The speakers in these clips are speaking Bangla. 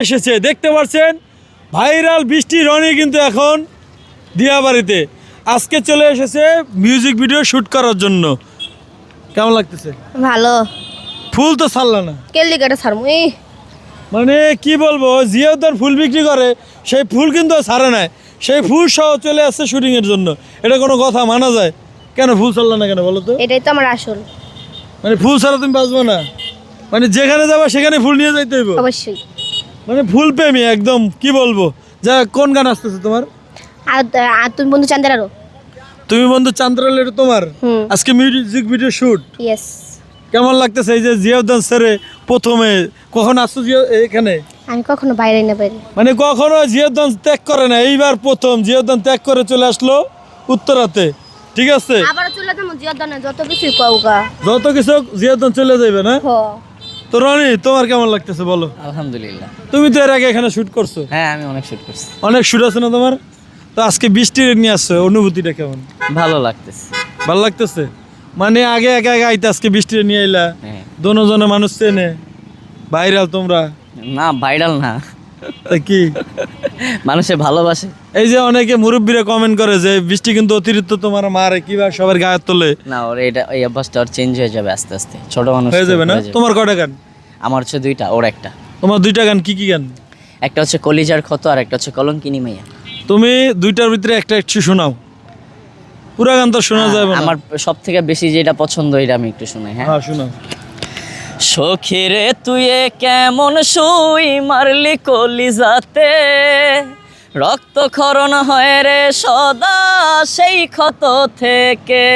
এসেছে দেখতে পাচ্ছেন ভাইরাল বৃষ্টি রনি কিন্তু এখন দিয়াবাড়িতে আজকে চলে এসেছে মিউজিক ভিডিও শুট করার জন্য। কেমন লাগতেছে? ভালো। ফুল তো ছাড়লা না, কেলি কাটা ছাড়মুই। মানে কি বলবো, জিয়াউদ্দার ফুল বিক্রি করে সেই ফুল কিন্তু ছাড়ে নাই, সেই ফুল সহ চলে আসছে শুটিং এর জন্য। এটা কোনো কথা মানা যায়? কেন ফুল ছাড়লা না কেন বলো তো? এটাই তো আমার আসল। মানে ফুল ছাড়া তুমি বাঁচবো না, মানে যেখানে যাবা সেখানে ফুল নিয়ে যাইতে হইব। অবশ্যই। মানে ফুল প্রেমী একদম, কি বলবো। যা, কোন গান আসতেছে তোমার? আর তুমি বন্ধু চান্দের আরো। তুমি বন্ধু চান্দ্রাল, এটা তোমার আজকে মিউজিক ভিডিও শুট। ইয়েস। কেমন লাগতেছে এই যে জিয়াউদ্দান স্যারে প্রথমে কখন আসছো এখানে? আমি কখনো বাইরে না বাইরে। মানে কখনো জিয়াউদ্দান ত্যাগ করে না, এইবার প্রথম জিয়াউদ্দান ত্যাগ করে চলে আসলো উত্তরাতে। ঠিক আছে, আবার চলে যাবো জিয়াদানে যত কিছু কওগা। যত কিছু জিয়াউদ্দান চলে যাবে না। হ। তো রনি, তোমার কেমন লাগতেছে বলো? আলহামদুলিল্লাহ। তুমি তো এর আগে এখানে শুট করছো। হ্যাঁ, আমি অনেক শুট করছি। অনেক শুট আছে না তোমার? তো আজকে বৃষ্টি নিয়ে আসছো, অনুভূতিটা কেমন? ভালো লাগতেছে। ভালো লাগতেছে, মানে আগে একা একা আইতে আজকে বৃষ্টি নিয়ে আইলা। হ্যাঁ। দোনোজনে মানুষ চেনে, ভাইরাল তোমরা। না, ভাইরাল না, তাই কি মানুষে ভালোবাসে। এই যে অনেকে মুরব্বীরা কমেন্ট করে যে বৃষ্টি কিন্তু অতিরিক্ত তোমার মারে কিবা সবার গায়ে তোলে। না, ওর এটা এই অভ্যাসটা ওর চেঞ্জ হয়ে যাবে আস্তে আস্তে, ছোট মানুষ হয়ে যাবে না? তোমার কয়টা গান? আমার হচ্ছে দুইটা, ওর একটা। তোমার দুইটা গান কি কি গান? একটা হচ্ছে কলিজার ক্ষত আর একটা হচ্ছে কলঙ্কিনী মাইয়া। তুমি দুইটার ভিতরে একটা একটু শোনাও, পুরা গান তো শোনা যাবে না। আমার সব থেকে বেশি যেটা পছন্দ এটা আমি একটু শুনাই। হ্যাঁ, হ্যাঁ শোনাও। সখিরে তুই কেমন সুই মারলি কলিজাতে, রক্তক্ষরণ হয় রে সদা সেই ক্ষত থেকে।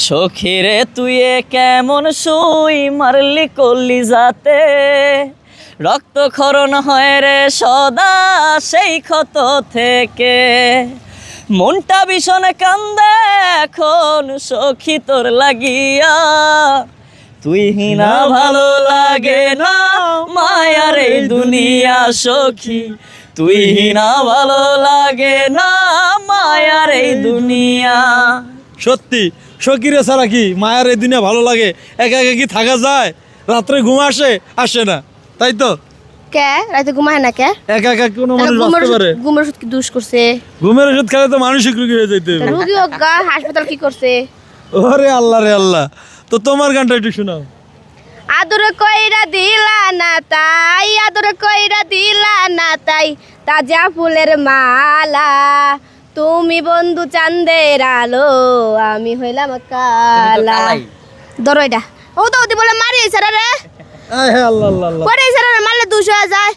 সখিরে তুই কেমন সুই মারলি কলিজাতে, রক্তক্ষরণ হয় রে সদা সেই ক্ষত থেকে। মনটা ভীষণ কান্দে এখন সখী তোর লাগিয়া, তুই হিনা ভালো লাগে না মায়ার এই দুনিয়া সখী, তুই হিনা ভালো লাগে না মায়ার এই দুনিয়া। সত্যি সকিরে ছাড়া কি মায়ের এই দিনে ভালো লাগে? একা একা কি থাকা যায়? রাত্রে ঘুম আসে? আসে না, তাই তো? কে রাতে ঘুমায় না কে? একা একা কোনো মানুষ বাঁচতে পারে? ঘুমের ওষুধ কি দুষ করছে? ঘুমের ওষুধ খেলে তো মানসিক রোগী হয়ে যাইতে হবে। রুগী গা হাসপাতাল কি করছে? ওরে আল্লাহ রে আল্লাহ। তো তোমার গানটা একটু শোনাও। আদর কইরা দিলা না তাই, আদর কইরা দিলা না তাই, তাজা ফুলের মালা। তুমি বন্ধু চাঁদের আলো, আমি হইলাম কালা। ধরো এটা। ও তো ওদি বলে মারি এছাড়া রে। হ্যাঁ আল্লাহ আল্লাহ আল্লাহ। পরে এছাড়া মারলে 200 যায়।